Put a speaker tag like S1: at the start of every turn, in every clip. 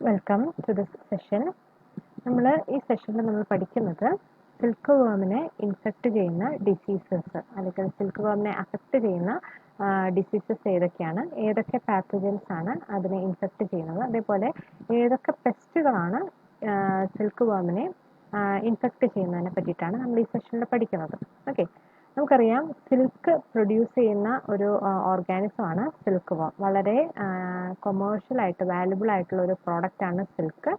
S1: Welcome to this session. നമ്മൾ ഈ സെഷനിൽ നമ്മൾ പഠിക്കുന്നത് സിൽക്ക് വേമിനെ ഇൻഫെക്റ്റ് ചെയ്യുന്ന ഡിസീസസ് അല്ലെങ്കിൽ സിൽക്ക് വേമിനെ അഫക്റ്റ് ചെയ്യുന്ന ഡിസീസസ് ഏതൊക്കെയാണ്, ഏതൊക്കെ പാത്തജൻസ് ആണ് അതിനെ ഇൻഫെക്റ്റ് ചെയ്യുന്നത്, അതേപോലെ ഏതൊക്കെ പെസ്റ്റുകളാണ് സിൽക്ക് വേമിനെ ഇൻഫെക്റ്റ് ചെയ്യുന്നതിനെ പറ്റിയിട്ടാണ് നമ്മൾ ഈ സെഷനിൽ പഠിക്കുന്നത്. ഓക്കെ, നമുക്കറിയാം സിൽക്ക് പ്രൊഡ്യൂസ് ചെയ്യുന്ന ഒരു ഓർഗാനിസമാണ് സിൽക്ക് വേം. വളരെ കൊമേഴ്ഷ്യലായിട്ട് വാല്യുബിൾ ആയിട്ടുള്ള ഒരു പ്രോഡക്റ്റാണ് സിൽക്ക്.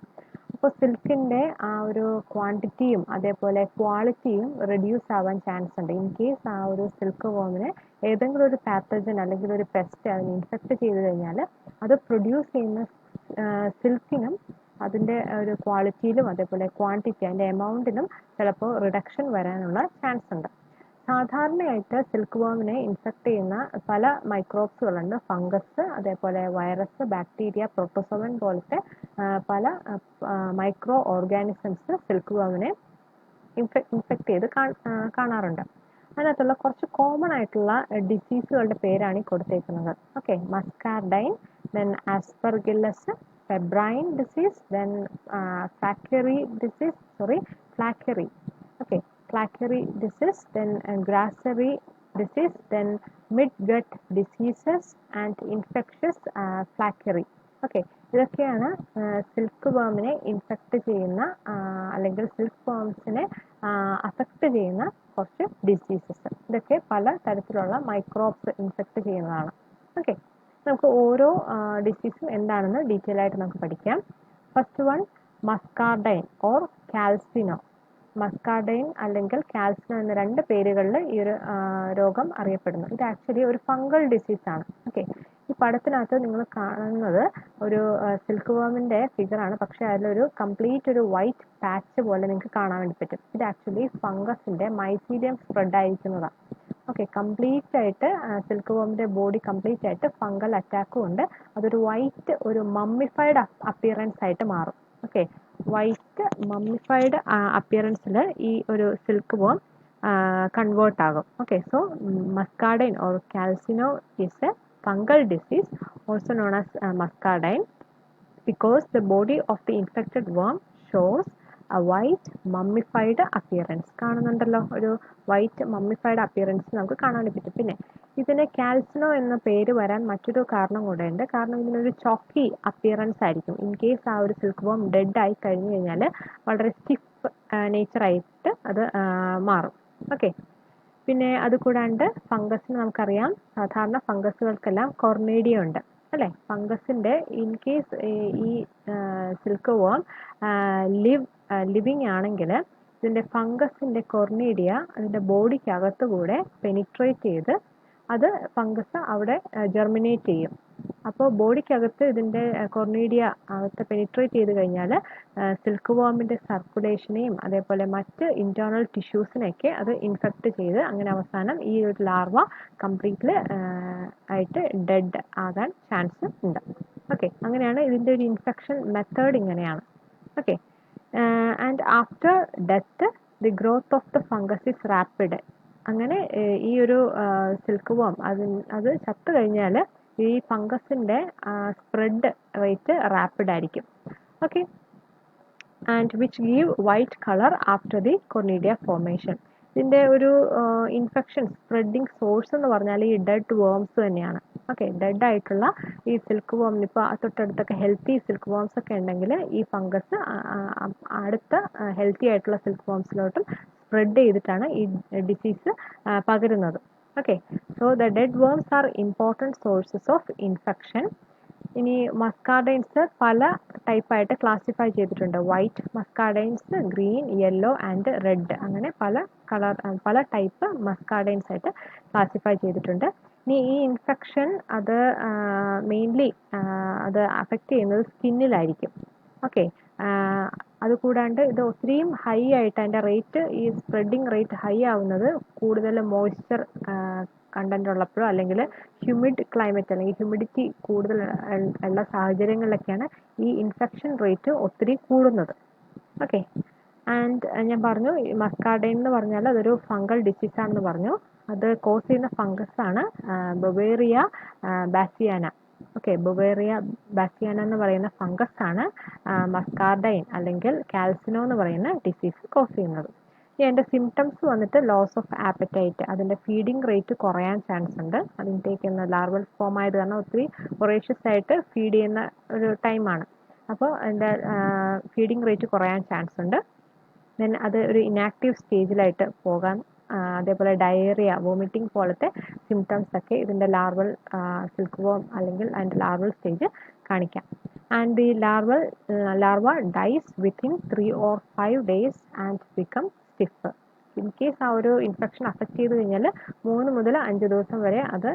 S1: അപ്പോൾ സിൽക്കിൻ്റെ ആ ഒരു ക്വാണ്ടിറ്റിയും അതേപോലെ ക്വാളിറ്റിയും റെഡ്യൂസ് ആവാൻ ചാൻസ് ഉണ്ട് ഇൻ കേസ് ആ ഒരു സിൽക്ക് വേമിന് ഏതെങ്കിലും ഒരു പാത്തജൻ അല്ലെങ്കിൽ ഒരു പെസ്റ്റ് അതിന് ഇൻഫെക്റ്റ് ചെയ്ത് കഴിഞ്ഞാൽ അത് പ്രൊഡ്യൂസ് ചെയ്യുന്ന സിൽക്കിനും അതിൻ്റെ ഒരു ക്വാളിറ്റിയിലും അതേപോലെ ക്വാണ്ടിറ്റി അതിൻ്റെ എമൗണ്ടിലും ചിലപ്പോൾ റിഡക്ഷൻ വരാനുള്ള ചാൻസ് ഉണ്ട്. സാധാരണയായിട്ട് സിൽക്ക് വേമിനെ ഇൻഫെക്റ്റ് ചെയ്യുന്ന പല മൈക്രോബ്സുകളുണ്ട്. ഫംഗസ്, അതേപോലെ വൈറസ്, ബാക്ടീരിയ, പ്രോട്ടോസോവൻ പോലത്തെ പല മൈക്രോ ഓർഗാനിസംസ് സിൽക്ക് വേമിനെ ഇൻഫെക്റ്റ് ചെയ്ത് കാണാറുണ്ട്. അതിനകത്തുള്ള കുറച്ച് കോമൺ ആയിട്ടുള്ള ഡിസീസുകളുടെ പേരാണ് ഈ കൊടുത്തേക്കുന്നത്. Okay, muscardine, then aspergillus, pebrine disease, then flacherie disease, then grassery disease, then mid-gut diseases and infectious flackery. Okay, ഇതൊക്കെയാണ് സിൽക്ക് വേമിനെ ഇൻഫെക്റ്റ് ചെയ്യുന്ന അല്ലെങ്കിൽ സിൽക്ക് വേംസിനെ അഫക്റ്റ് ചെയ്യുന്ന കുറച്ച് ഡിസീസസ്. ഇതൊക്കെ പല തരത്തിലുള്ള മൈക്രോബ്സ് ഇൻഫെക്റ്റ് ചെയ്യുന്നതാണ്. ഓക്കെ, നമുക്ക് ഓരോ ഡിസീസും എന്താണെന്ന് ഡീറ്റെയിൽ ആയിട്ട് നമുക്ക് പഠിക്കാം. First one, muscardine or calcino. Muscardine അല്ലെങ്കിൽ കാൽസിനോ എന്ന രണ്ട് പേരുകളിൽ ഈ ഒരു രോഗം അറിയപ്പെടുന്നു. ഇത് ആക്ച്വലി ഒരു ഫംഗൽ ഡിസീസാണ്. ഓക്കെ, ഈ പടത്തിനകത്ത് നിങ്ങൾ കാണുന്നത് ഒരു സിൽക്ക് വേമിൻ്റെ ഫിഗറാണ്, പക്ഷേ അതിലൊരു കംപ്ലീറ്റ് ഒരു വൈറ്റ് പാച്ച് പോലെ നിങ്ങൾക്ക് കാണാൻ വേണ്ടി പറ്റും. ഇത് ആക്ച്വലി ഫംഗസിൻ്റെ മൈസീലിയം സ്പ്രെഡ് ആയിരിക്കുന്നതാണ്. ഓക്കെ, കംപ്ലീറ്റ് ആയിട്ട് സിൽക്ക് വേമിൻ്റെ ബോഡി കംപ്ലീറ്റ് ആയിട്ട് ഫംഗൽ അറ്റാക്കും ഉണ്ട്. അതൊരു വൈറ്റ് ഒരു മമ്മിഫൈഡ് അപ്പിയറൻസ് ആയിട്ട് മാറും. ഓക്കെ, വൈറ്റ് മമ്മിഫൈഡ് അപ്പിയറൻസിൽ ഈ ഒരു സിൽക്ക് വേം കൺവേർട്ട് ആകും. Okay, so muscardine or calcino is a fungal disease also known as muscardine because the body of the infected worm shows a white mummified appearance. കാണുന്നുണ്ടല്ലോ, ഒരു white mummified appearance നമുക്ക് കാണാൻ പറ്റും. പിന്നെ ഇതിന് കാൽസിനോ എന്ന പേര് വരാൻ മറ്റൊരു കാരണം കൂടെ ഉണ്ട്. കാരണം ഇതിനൊരു ചോക്കി അപ്പിയറൻസ് ആയിരിക്കും. ഇൻ കേസ് ആ ഒരു സിൽക്ക് വേം ഡെഡ് ആയി കഴിഞ്ഞു കഴിഞ്ഞാൽ വളരെ സ്റ്റിഫ് നേച്ചറായിട്ട് അത് മാറും. ഓക്കെ, പിന്നെ അതുകൂടാണ്ട് ഫംഗസിന് നമുക്കറിയാം, സാധാരണ ഫംഗസുകൾക്കെല്ലാം കൊർണേഡിയ ഉണ്ട് അല്ലേ. ഫംഗസിൻ്റെ ഇൻ കേസ് ഈ സിൽക്ക് വേം ലിവിങ് ആണെങ്കിൽ ഇതിൻ്റെ ഫംഗസിൻ്റെ കൊർണീഡിയ അതിൻ്റെ ബോഡിക്കകത്ത് കൂടെ പെനിട്രേറ്റ് ചെയ്ത് അത് ഫംഗസ് അവിടെ ജെർമിനേറ്റ് ചെയ്യും. അപ്പോൾ ബോഡിക്കകത്ത് ഇതിൻ്റെ കൊർണീഡിയ അകത്ത് പെനിട്രേറ്റ് ചെയ്ത് കഴിഞ്ഞാൽ സിൽക്ക് വേമിൻ്റെ സർക്കുലേഷനെയും അതേപോലെ മറ്റ് ഇൻറ്റേർണൽ ടിഷ്യൂസിനെയൊക്കെ അത് ഇൻഫെക്റ്റ് ചെയ്ത് അങ്ങനെ അവസാനം ഈ ഒരു ലാർവ കംപ്ലീറ്റ്ലി ആയിട്ട് ഡെഡ് ആകാൻ ചാൻസ് ഉണ്ട്. ഓക്കെ, അങ്ങനെയാണ് ഇതിൻ്റെ ഒരു ഇൻഫെക്ഷൻ മെത്തേഡ് ഇങ്ങനെയാണ്. Okay, and after death the growth of the fungus is rapid. അങ്ങനെ ഈ ഒരു സിൽക്ക് വേം അത് ചത്തു കഴിഞ്ഞാൽ ഈ ഫംഗസിൻ്റെ സ്പ്രെഡ് റേറ്റ് റാപ്പിഡ് ആയിരിക്കും. Okay, and which give white colour after the conidia formation. ഇതിൻ്റെ ഒരു ഇൻഫെക്ഷൻ സ്പ്രെഡിങ് സോഴ്സ് എന്ന് പറഞ്ഞാൽ ഈ ഡെഡ് വേംസ് തന്നെയാണ്. ഓക്കെ, ഡെഡ് ആയിട്ടുള്ള ഈ സിൽക്ക് വേമിന് ഇപ്പോൾ തൊട്ടടുത്തൊക്കെ ഹെൽത്തി സിൽക്ക് വേംസ് ഒക്കെ ഉണ്ടെങ്കിൽ ഈ ഫംഗസ് അടുത്ത ഹെൽത്തി ആയിട്ടുള്ള സിൽക്ക് വേംസിലോട്ടും സ്പ്രെഡ് ചെയ്തിട്ടാണ് ഈ ഡിസീസ് പകരുന്നത്. Okay, so the dead worms are important sources of infection. ഇനി മസ്കാർഡൈൻസ് പല ടൈപ്പായിട്ട് ക്ലാസിഫൈ ചെയ്തിട്ടുണ്ട്. White muscardines, green, yellow and red, അങ്ങനെ പല ടൈപ്പ് മസ്കാർഡൈൻസ് ആയിട്ട് ക്ലാസിഫൈ ചെയ്തിട്ടുണ്ട്. ഇനി ഈ ഇൻഫെക്ഷൻ അത് മെയിൻലി അത് അഫക്റ്റ് ചെയ്യുന്നത് സ്കിന്നിലായിരിക്കും. ഓക്കെ, അതുകൂടാണ്ട് ഇത് ഒത്തിരിയും ഹൈ ആയിട്ട് അതിൻ്റെ റേറ്റ് ഈ സ്പ്രെഡിങ് റേറ്റ് ഹൈ ആവുന്നത് കൂടുതൽ മോയ്സ്ചർ കണ്ടന്റ് ഉള്ളപ്പോഴോ അല്ലെങ്കിൽ ഹ്യൂമിഡ് ക്ലൈമറ്റ് അല്ലെങ്കിൽ ഹ്യൂമിഡിറ്റി കൂടുതൽ ഉള്ള സാഹചര്യങ്ങളിലൊക്കെയാണ് ഈ ഇൻഫെക്ഷൻ റേറ്റ് ഒത്തിരി കൂടുന്നത്. ഓക്കെ, ആൻഡ് ഞാൻ പറഞ്ഞു മസ്കാർഡൈൻ എന്ന് പറഞ്ഞാൽ അതൊരു ഫംഗൽ ഡിസീസാണെന്ന് പറഞ്ഞു. അത് കോസ് ചെയ്യുന്ന ഫംഗസ് ആണ് ബവേറിയ ബാസിയാന. ഓക്കെ, ബുവേറിയ ബാസിയാന എന്ന് പറയുന്ന ഫംഗസ് ആണ് മസ്കാർഡൈൻ അല്ലെങ്കിൽ കാൽസിനോ എന്ന് പറയുന്ന ഡിസീസ് കോസ് ചെയ്യുന്നത്. ഇനി അതിൻ്റെ സിംറ്റംസ് വന്നിട്ട് ലോസ് ഓഫ് ആപ്പറ്റൈറ്റ്, അതിൻ്റെ ഫീഡിങ് റേറ്റ് കുറയാൻ ചാൻസ് ഉണ്ട്. അത് ഇൻടേക്ക് ചെയ്യുന്ന ലാർവൽ ഫോം ആയത് കാരണം ഒത്തിരി വൊറേഷ്യസ് ആയിട്ട് ഫീഡ് ചെയ്യുന്ന ഒരു ടൈമാണ്. അപ്പോൾ അതിൻ്റെ ഫീഡിങ് റേറ്റ് കുറയാൻ ചാൻസ് ഉണ്ട്. ദെൻ അത് ഒരു ഇനാക്റ്റീവ് സ്റ്റേജിലായിട്ട് പോകാൻ, അതേപോലെ ഡയേറിയ, വോമിറ്റിംഗ് പോലത്തെ സിംറ്റംസ് ഒക്കെ ഇതിൻ്റെ ലാർവൽ സിൽക്ക് വോം അല്ലെങ്കിൽ അതിൻ്റെ ലാർവൽ സ്റ്റേജ് കാണിക്കാം. And the larva dies within 3 or 5 days and become stiff. In case ആ ഒരു ഇൻഫെക്ഷൻ അഫക്റ്റ് ചെയ്ത് കഴിഞ്ഞാൽ 3 മുതൽ 5 ദിവസം വരെ അത്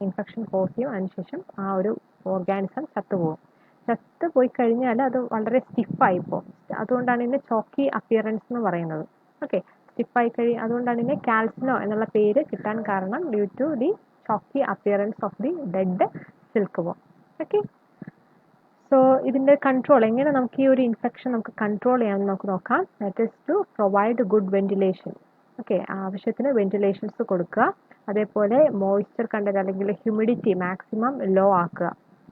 S1: ഇൻഫെക്ഷൻ കോസ് ചെയ്യും. അതിനുശേഷം ആ ഒരു ഓർഗാനിസം ചത്തുപോകും. ചത്ത് പോയി കഴിഞ്ഞാൽ അത് വളരെ സ്റ്റിഫായി പോകും. അതുകൊണ്ടാണ് ഇതിന് ചോക്കി അപ്പിയറൻസ് എന്ന് പറയുന്നത്. ഓക്കെ, സ്റ്റിഫായി കഴിയും. അതുകൊണ്ടാണ് ഇതിന് കാൽസിനോ എന്നുള്ള പേര് കിട്ടാൻ കാരണം, due to the chalky appearance of the dead silk worm. Okay, so ഇതിൻ്റെ കൺട്രോൾ എങ്ങനെ നമുക്ക് ഈ ഒരു ഇൻഫെക്ഷൻ നമുക്ക് കൺട്രോൾ ചെയ്യാമെന്ന് നമുക്ക് നോക്കാം. That is to provide good ventilation. Okay, ആവശ്യത്തിന് വെന്റിലേഷൻസ് കൊടുക്കുക. അതേപോലെ മോയ്സ്ചർ കണ്ടന്റ് അല്ലെങ്കിൽ ഹ്യൂമിഡിറ്റി മാക്സിമം ലോ ആക്കുക.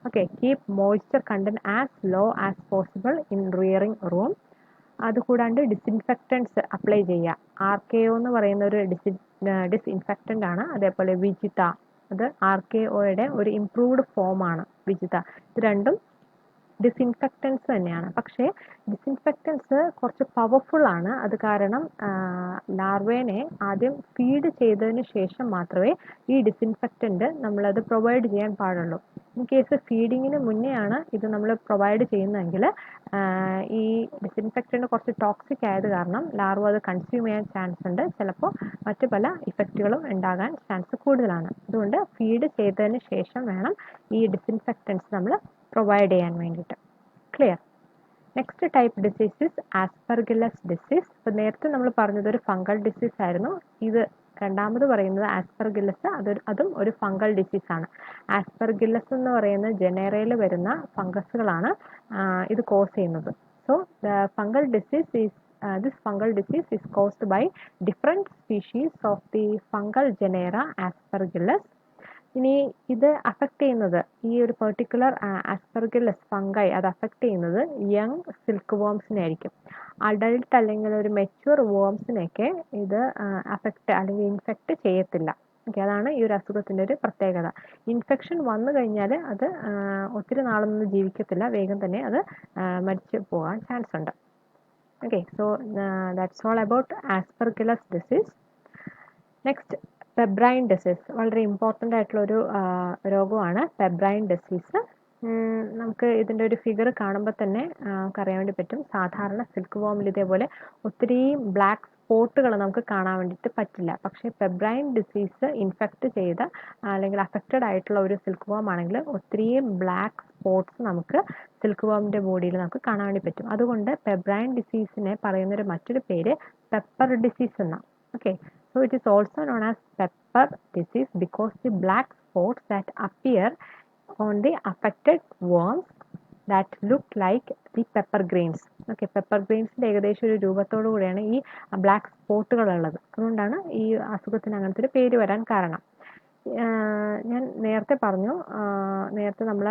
S1: Okay, keep moisture content as low as possible in rearing room. അതുകൂടാണ്ട് ഡിസിൻഫെക്റ്റൻസ് അപ്ലൈ ചെയ്യുക. RKO എന്ന് പറയുന്ന ഒരു ഡിസ്ഇൻഫെക്റ്റൻ്റ് ആണ്. അതേപോലെ വിജിത, അത് RKOയുടെ ഒരു ഇംപ്രൂവ്ഡ് ഫോമാണ് വിജിത. ഇത് രണ്ടും ഡിസിൻഫെക്റ്റൻസ് തന്നെയാണ്. പക്ഷേ ഡിസിൻഫെക്റ്റൻസ് കുറച്ച് പവർഫുൾ ആണ്. അത് കാരണം ലാർവേനെ ആദ്യം ഫീഡ് ചെയ്തതിന് ശേഷം മാത്രമേ ഈ ഡിസിൻഫെക്റ്റൻറ്റ് നമ്മളത് പ്രൊവൈഡ് ചെയ്യാൻ പാടുള്ളൂ. ഇൻ കേസ് ഫീഡിങ്ങിന് മുന്നേ ആണ് ഇത് നമ്മൾ പ്രൊവൈഡ് ചെയ്യുന്നതെങ്കിൽ ഈ ഡിസിൻഫെക്റ്റൻറ്റ് കുറച്ച് ടോക്സിക് ആയത് കാരണം ലാർവ അത് കൺസ്യൂം ചെയ്യാൻ ചാൻസ് ഉണ്ട്. ചിലപ്പോൾ മറ്റു പല ഇഫക്റ്റുകളും ഉണ്ടാകാൻ ചാൻസ് കൂടുതലാണ്. അതുകൊണ്ട് ഫീഡ് ചെയ്തതിന് ശേഷം വേണം ഈ ഡിസിൻഫെക്റ്റൻസ് നമ്മൾ പ്രൊവൈഡ് ചെയ്യാൻ വേണ്ടിയിട്ട്. Clear? Next type disease is Aspergillus disease. ഇപ്പോൾ നേരത്തെ നമ്മൾ പറഞ്ഞത് ഒരു ഫംഗൽ ഡിസീസ് ആയിരുന്നു. ഇത് രണ്ടാമത് പറയുന്നത് ആസ്പെർഗില്ലസ്, അതും ഒരു ഫംഗൽ ഡിസീസാണ്. ആസ്പെർഗില്ലസ് എന്ന് പറയുന്ന ജനേറയിൽ വരുന്ന ഫംഗസുകളാണ് ഇത് കോസ് ചെയ്യുന്നത്. So fungal disease is this fungal disease is caused by different species of the fungal genera Aspergillus. ഇനി ഇത് അഫക്റ്റ് ചെയ്യുന്നത്, ഈ ഒരു പെർട്ടിക്കുലർ ആസ്പെർഗില്ലസ് ഫംഗൈ അത് അഫക്റ്റ് ചെയ്യുന്നത് യങ് സിൽക്ക് വോംസിനെ ആയിരിക്കും. അഡൾട്ട് അല്ലെങ്കിൽ ഒരു മെച്യൂർ വോംസിനെയൊക്കെ ഇത് അഫക്റ്റ് അല്ലെങ്കിൽ ഇൻഫെക്റ്റ് ചെയ്യത്തില്ല. ഓക്കെ, അതാണ് ഈ ഒരു അസുഖത്തിൻ്റെ ഒരു പ്രത്യേകത. ഇൻഫെക്ഷൻ വന്നു കഴിഞ്ഞാൽ അത് ഒത്തിരി നാളൊന്നും ജീവിക്കത്തില്ല, വേഗം തന്നെ അത് മരിച്ചു പോകാൻ ചാൻസ് ഉണ്ട്. Okay, so that's all about aspergillus disease. Next pebrine disease, വളരെ ഇമ്പോർട്ടൻ്റ് ആയിട്ടുള്ളൊരു രോഗമാണ് പെബ്രൈൻ ഡിസീസ്. നമുക്ക് ഇതിൻ്റെ ഒരു ഫിഗർ കാണുമ്പോൾ തന്നെ അറിയാൻ വേണ്ടി പറ്റും. സാധാരണ സിൽക്ക് വോമിൽ ഇതേപോലെ ഒത്തിരി ബ്ലാക്ക് സ്പോട്ടുകൾ നമുക്ക് കാണാൻ വേണ്ടിയിട്ട് പറ്റില്ല. പക്ഷേ പെബ്രൈൻ ഡിസീസ് ഇൻഫെക്റ്റ് ചെയ്ത അല്ലെങ്കിൽ അഫക്റ്റഡ് ആയിട്ടുള്ള ഒരു സിൽക്ക് വോം ആണെങ്കിൽ ഒത്തിരി ബ്ലാക്ക് സ്പോട്ട്സ് നമുക്ക് സിൽക്ക് വോമിൻ്റെ ബോഡിയിൽ നമുക്ക് കാണാൻ വേണ്ടി പറ്റും. അതുകൊണ്ട് പെബ്രൈൻ ഡിസീസിനെ പറയുന്നൊരു മറ്റൊരു പേര് പെപ്പർ ഡിസീസ് എന്നാണ്. Okay, so it is also known as pepper disease because the black spots that appear on the affected worms that look like the pepper grains. Okay, pepper grains ഏകദേശം ഒരു രൂപത്തോടു കൂടിയാണ് ഈ ബ്ലാക്ക് സ്പോട്ടുകൾ ഉള്ളത്. അതുകൊണ്ടാണ് ഈ അസുഖത്തിന് അങ്ങനത്തെ ഒരു പേര് വരാൻ കാരണം. ഞാൻ നേരത്തെ പറഞ്ഞു, നേരത്തെ നമ്മൾ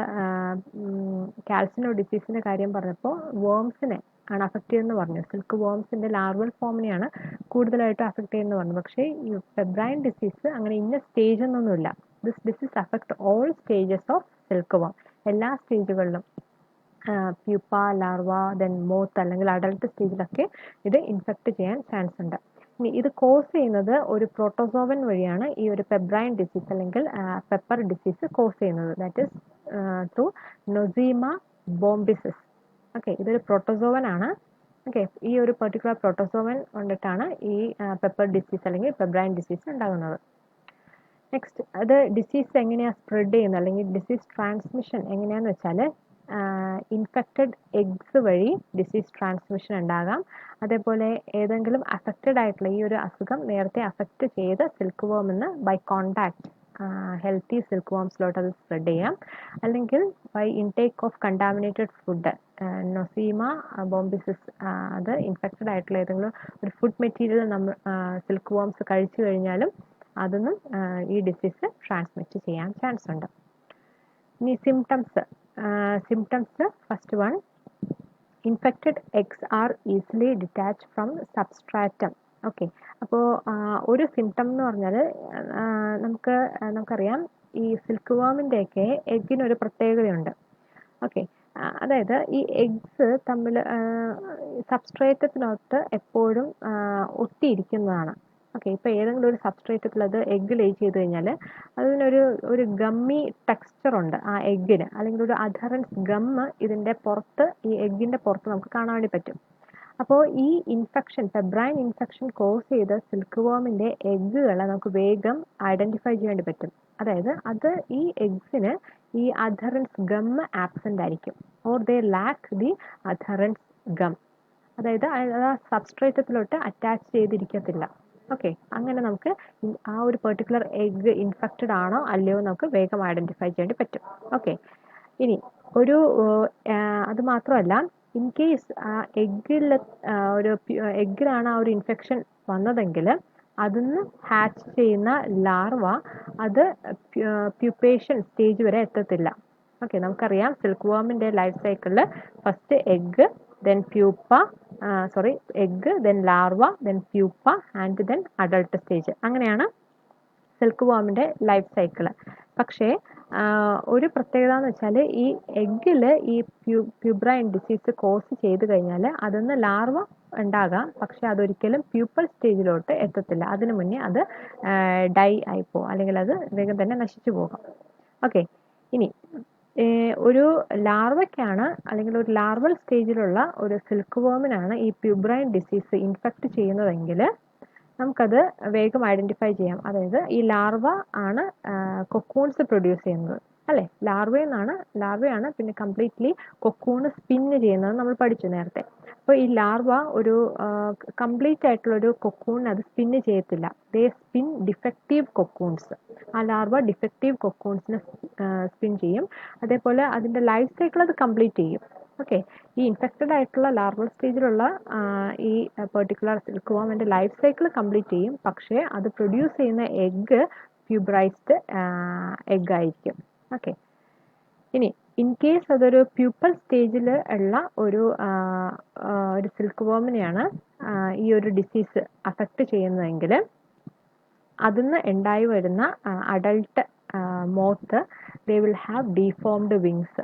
S1: കാൽസിനോ ഡിസീസിൻ്റെ കാര്യം പറഞ്ഞപ്പോൾ വേംസിനെ ആണ് അഫക്റ്റ് ചെയ്യുന്നതെന്ന് പറഞ്ഞു. സിൽക്ക് വേംസിൻ്റെ ലാർവൽ ഫോമിനെയാണ് കൂടുതലായിട്ട് അഫക്റ്റ് ചെയ്യുന്നത് പറഞ്ഞു. പക്ഷേ ഈ പെബ്രൈൻ ഡിസീസ് അങ്ങനെ ഇന്ന സ്റ്റേജ് എന്നൊന്നുമില്ല. This disease affect all stages of silkworm. എല്ലാ സ്റ്റേജുകളിലും പ്യൂപ്പ, ലാർവ, ദെൻ മോത്ത് അല്ലെങ്കിൽ അഡൾട്ട് സ്റ്റേജിലൊക്കെ ഇത് ഇൻഫെക്റ്റ് ചെയ്യാൻ ചാൻസ് ഉണ്ട്. ഇനി ഇത് കോസ് ചെയ്യുന്നത് ഒരു പ്രോട്ടോസോവൻ വഴിയാണ്. ഈ ഒരു പെബ്രൈൻ ഡിസീസ് അല്ലെങ്കിൽ പെപ്പർ ഡിസീസ് കോസ് ചെയ്യുന്നത്. That is through nosema bombycis. Okay, ഇതൊരു പ്രോട്ടോസോവൻ ആണ്. ഓക്കെ, ഈ ഒരു പെർട്ടിക്കുലർ പ്രോട്ടോസോവൻ കൊണ്ടിട്ടാണ് ഈ പെപ്പർ ഡിസീസ് അല്ലെങ്കിൽ പെബ്രൈൻ ഡിസീസ് ഉണ്ടാകുന്നത്. നെക്സ്റ്റ്, അത് ഡിസീസ് എങ്ങനെയാണ് സ്പ്രെഡ് ചെയ്യുന്നത് അല്ലെങ്കിൽ ഡിസീസ് ട്രാൻസ്മിഷൻ എങ്ങനെയാണെന്ന് വെച്ചാൽ ഇൻഫെക്റ്റഡ് എഗ്സ് വഴി ഡിസീസ് ട്രാൻസ്മിഷൻ ഉണ്ടാകാം. അതേപോലെ ഏതെങ്കിലും അഫക്റ്റഡ് ആയിട്ടുള്ള ഈ ഒരു അസുഖം നേരത്തെ അഫക്റ്റ് ചെയ്ത സിൽക്ക് വോമിന്ന് ബൈ കോണ്ടാക്ട് ഹെൽത്തി സിൽക്ക് വോംസിലോട്ട് അത് സ്പ്രെഡ് ചെയ്യാം. അല്ലെങ്കിൽ by intake of contaminated food, nosema bombycis അത് ഇൻഫെക്റ്റഡ് ആയിട്ടുള്ള ഏതെങ്കിലും ഒരു ഫുഡ് മെറ്റീരിയൽ നമ്മൾ സിൽക്ക് വോംസ് കഴിച്ചു കഴിഞ്ഞാലും അതൊന്നും ഈ ഡിസീസ് ട്രാൻസ്മിറ്റ് ചെയ്യാൻ ചാൻസ് ഉണ്ട്. ഇനി symptoms first one, infected eggs R easily detach from substratum. Okay, അപ്പോൾ ഒരു സിംറ്റം എന്ന് പറഞ്ഞാൽ നമുക്കറിയാം ഈ സിൽക്ക് വാമിൻ്റെയൊക്കെ എഗ്ഗിനൊരു പ്രത്യേകതയുണ്ട്. ഓക്കെ, അതായത് ഈ എഗ്സ് തമ്മിൽ സബ്സ്ട്രേറ്റത്തിനകത്ത് എപ്പോഴും ഒട്ടിയിരിക്കുന്നതാണ്. ഓക്കെ, ഇപ്പോൾ ഏതെങ്കിലും ഒരു സബ്സ്ട്രേറ്റത്തിൽ അത് എഗ്ഗ് ലേ ചെയ്ത് കഴിഞ്ഞാൽ അതിനൊരു ഗമ്മി ടെക്സ്ചറുണ്ട് ആ എഗ്ഗിന്, അല്ലെങ്കിൽ ഒരു അധറൻസ് ഗമ്മ് ഇതിൻ്റെ പുറത്ത്, ഈ എഗ്ഗിൻ്റെ പുറത്ത് നമുക്ക് കാണാൻ വേണ്ടി പറ്റും. അപ്പോൾ ഈ ഇൻഫെക്ഷൻ, പെബ്രൈൻ ഇൻഫെക്ഷൻ കോസ് ചെയ്ത സിൽക്ക് വോമിൻ്റെ എഗ്ഗുകളെ നമുക്ക് വേഗം ഐഡൻറ്റിഫൈ ചെയ്യാൻ വേണ്ടി പറ്റും. അതായത് അത് ഈ എഗ്സിന് ഈ അധറൻസ് ഗം ആബ്സെൻ്റ് ആയിരിക്കും, or they lack the adherence gum. അതായത് ആ സബ്സ്ട്രേറ്റത്തിലോട്ട് അറ്റാച്ച് ചെയ്തിരിക്കത്തില്ല. ഓക്കെ, അങ്ങനെ നമുക്ക് ആ ഒരു പെർട്ടിക്കുലർ എഗ്ഗ് ഇൻഫെക്റ്റഡ് ആണോ അല്ലയോ നമുക്ക് വേഗം ഐഡൻറ്റിഫൈ ചെയ്യാൻ പറ്റും. ഓക്കെ, ഇനി അത് മാത്രമല്ല, ഇൻ കേസ് ആ എഗ്ഗിലാണ് ആ ഒരു ഇൻഫെക്ഷൻ വന്നതെങ്കിൽ അതിന്ന് ഹാച്ച് ചെയ്യുന്ന ലാർവ അത് പ്യൂപ്പേഷൻ സ്റ്റേജ് വരെ എത്തത്തില്ല. ഓക്കെ, നമുക്കറിയാം സിൽക്ക് വാമിൻ്റെ ലൈഫ് സൈക്കിളിൽ first egg, then egg, then larva, then pupa and then adult stage, അങ്ങനെയാണ് സിൽക്ക് വാമിൻ്റെ ലൈഫ് സൈക്കിള്. പക്ഷേ ഒരു പ്രത്യേകത എന്ന് വെച്ചാൽ ഈ എഗ്ഗിൽ ഈ പ്യൂബ്രൈൻ ഡിസീസ് കോസ് ചെയ്ത് കഴിഞ്ഞാൽ അതിന്ന് ലാർവ ഉണ്ടാകാം, പക്ഷെ അതൊരിക്കലും പ്യൂപ്പൽ സ്റ്റേജിലോട്ട് എത്തത്തില്ല. അതിനു മുന്നേ അത് ഡൈ ആയിപ്പോകും, അല്ലെങ്കിൽ അത് വേഗം തന്നെ നശിച്ചു പോകും. ഓക്കെ, ഇനി ഒരു ലാർവയ്ക്കാണ്, അല്ലെങ്കിൽ ഒരു ലാർവൽ സ്റ്റേജിലുള്ള ഒരു സിൽക്ക് വോമിനാണ് ഈ പ്യൂബ്രൈൻ ഡിസീസ് ഇൻഫെക്റ്റ് ചെയ്യുന്നതെങ്കിൽ നമുക്കത് വേഗം ഐഡൻറ്റിഫൈ ചെയ്യാം. അതായത് ഈ ലാർവ ആണ് കൊക്കൂൺസ് പ്രൊഡ്യൂസ് ചെയ്യുന്നത്, അല്ലേ? ലാർവയാണ് പിന്നെ കംപ്ലീറ്റ്ലി കൊക്കൂണ് സ്പിന്ന് ചെയ്യുന്നത് നമ്മൾ പഠിച്ചു നേരത്തെ. അപ്പോൾ ഈ ലാർവ ഒരു കംപ്ലീറ്റ് ആയിട്ടുള്ളൊരു കൊക്കൂണിന് അത് സ്പിന്ന് ചെയ്യത്തില്ല. They spin defective cocoons. ആ ലാർവ ഡിഫക്റ്റീവ് കൊക്കൂൺസിനെ സ്പിൻ ചെയ്യും. അതേപോലെ അതിൻ്റെ ലൈഫ് സൈക്കിൾ അത് കംപ്ലീറ്റ് ചെയ്യും. ഓക്കെ, ഈ ഇൻഫെക്റ്റഡ് ആയിട്ടുള്ള ലാർവൽ സ്റ്റേജിലുള്ള ഈ പെർട്ടിക്കുലർ സിൽക്ക് വാമിൻ്റെ ലൈഫ് സൈക്കിൾ കംപ്ലീറ്റ് ചെയ്യും, പക്ഷേ അത് പ്രൊഡ്യൂസ് ചെയ്യുന്ന എഗ്ഗ് പ്യൂബ്രൈസ്ഡ് എഗ്ഗ് ആയിരിക്കും. ഓക്കെ, ഇനി ഇൻ കേസ് അതൊരു പ്യൂപ്പൽ സ്റ്റേജിൽ ഉള്ള ഒരു സിൽക്ക് വോമിനെയാണ് ഈ ഒരു ഡിസീസ് അഫക്റ്റ് ചെയ്യുന്നതെങ്കിൽ അതിന്ന് ഉണ്ടായി വരുന്ന adult moth, they will have deformed wings.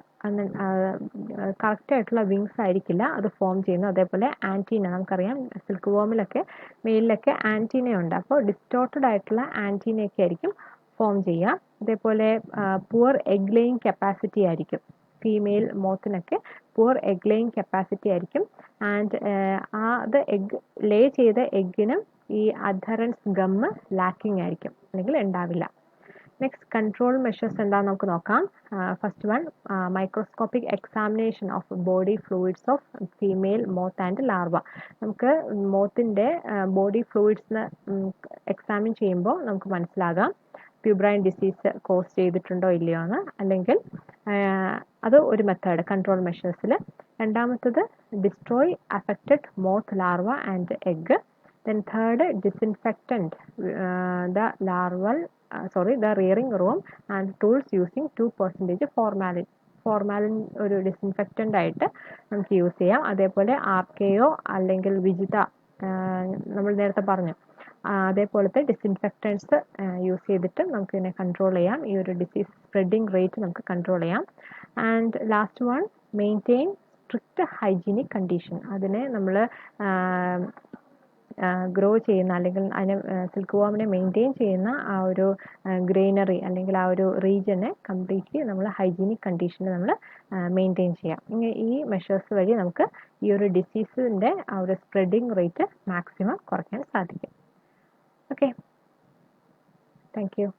S1: Correct ആയിട്ടുള്ള വിങ്സ് ആയിരിക്കില്ല അത് ഫോം ചെയ്യുന്നത്. അതേപോലെ ആൻറ്റീന, നമുക്കറിയാം സിൽക്ക് വോമിലൊക്കെ മെയിലിലൊക്കെ ആൻറ്റീനയുണ്ട്, അപ്പോൾ ഡിസ്റ്റോർട്ടഡ് ആയിട്ടുള്ള ആൻറ്റീനയൊക്കെ ആയിരിക്കും ഫോം ചെയ്യുക. അതേപോലെ പുവർ എഗ് ലേയിങ് കപ്പാസിറ്റി ആയിരിക്കും, ഫീമെയിൽ മോത്തിനൊക്കെ പുവർ എഗ് ലേയിങ് കപ്പാസിറ്റി ആയിരിക്കും. ആൻഡ് അത് എഗ് ലേ ചെയ്ത എഗ്ഗിനും ഈ അധറൻസ് ഗമ്മ് ലാക്കിംഗ് ആയിരിക്കും, അല്ലെങ്കിൽ ഉണ്ടാവില്ല. നെക്സ്റ്റ് കൺട്രോൾ മെഷേഴ്സ് എന്താണെന്ന് നമുക്ക് നോക്കാം. First one, microscopic examination of body fluids of female moth and larva. നമുക്ക് മോത്തിൻ്റെ ബോഡി ഫ്ലൂയിഡ്സിന് എക്സാമിൻ ചെയ്യുമ്പോൾ നമുക്ക് മനസ്സിലാകാം പ്യൂബ്രൈൻ ഡിസീസ് കോസ് ചെയ്തിട്ടുണ്ടോ ഇല്ലയോ എന്ന്. അല്ലെങ്കിൽ അത് ഒരു മെത്തേഡ് കൺട്രോൾ മെഷേഴ്സിൽ. രണ്ടാമത്തത്, destroy affected moth, larva and egg. Then third, disinfectant the rearing room and tools using 2% formalin. Formalin ഒരു ഡിസിൻഫെക്റ്റൻ്റ് ആയിട്ട് നമുക്ക് യൂസ് ചെയ്യാം. അതേപോലെ ആർക്കെയോ അല്ലെങ്കിൽ വിജിത നമ്മൾ നേരത്തെ പറഞ്ഞു, അതേപോലത്തെ ഡിസിൻഫെക്റ്റൻസ് യൂസ് ചെയ്തിട്ട് നമുക്ക് ഇതിനെ കൺട്രോൾ ചെയ്യാം. ഈ ഒരു ഡിസീസ് സ്പ്രെഡിങ് റേറ്റ് നമുക്ക് കൺട്രോൾ ചെയ്യാം. And last one, maintain strict hygienic condition. അതിനെ നമ്മൾ ഗ്രോ ചെയ്യുന്ന, അല്ലെങ്കിൽ അതിനെ സിൽക്ക് വാമിനെ മെയിൻറ്റെയിൻ ചെയ്യുന്ന ആ ഒരു ഗ്രെയിനറി അല്ലെങ്കിൽ ആ ഒരു റീജിയനെ കംപ്ലീറ്റ്ലി നമ്മൾ ഹൈജീനിക് കണ്ടീഷനിൽ നമ്മൾ മെയിൻറ്റെയിൻ ചെയ്യാം. ഈ മെഷേഴ്സ് വഴി നമുക്ക് ഈ ഒരു ഡിസീസിൻ്റെ ആ ഒരു സ്പ്രെഡിങ് റേറ്റ് മാക്സിമം കുറയ്ക്കാൻ സാധിക്കും. Okay, thank you.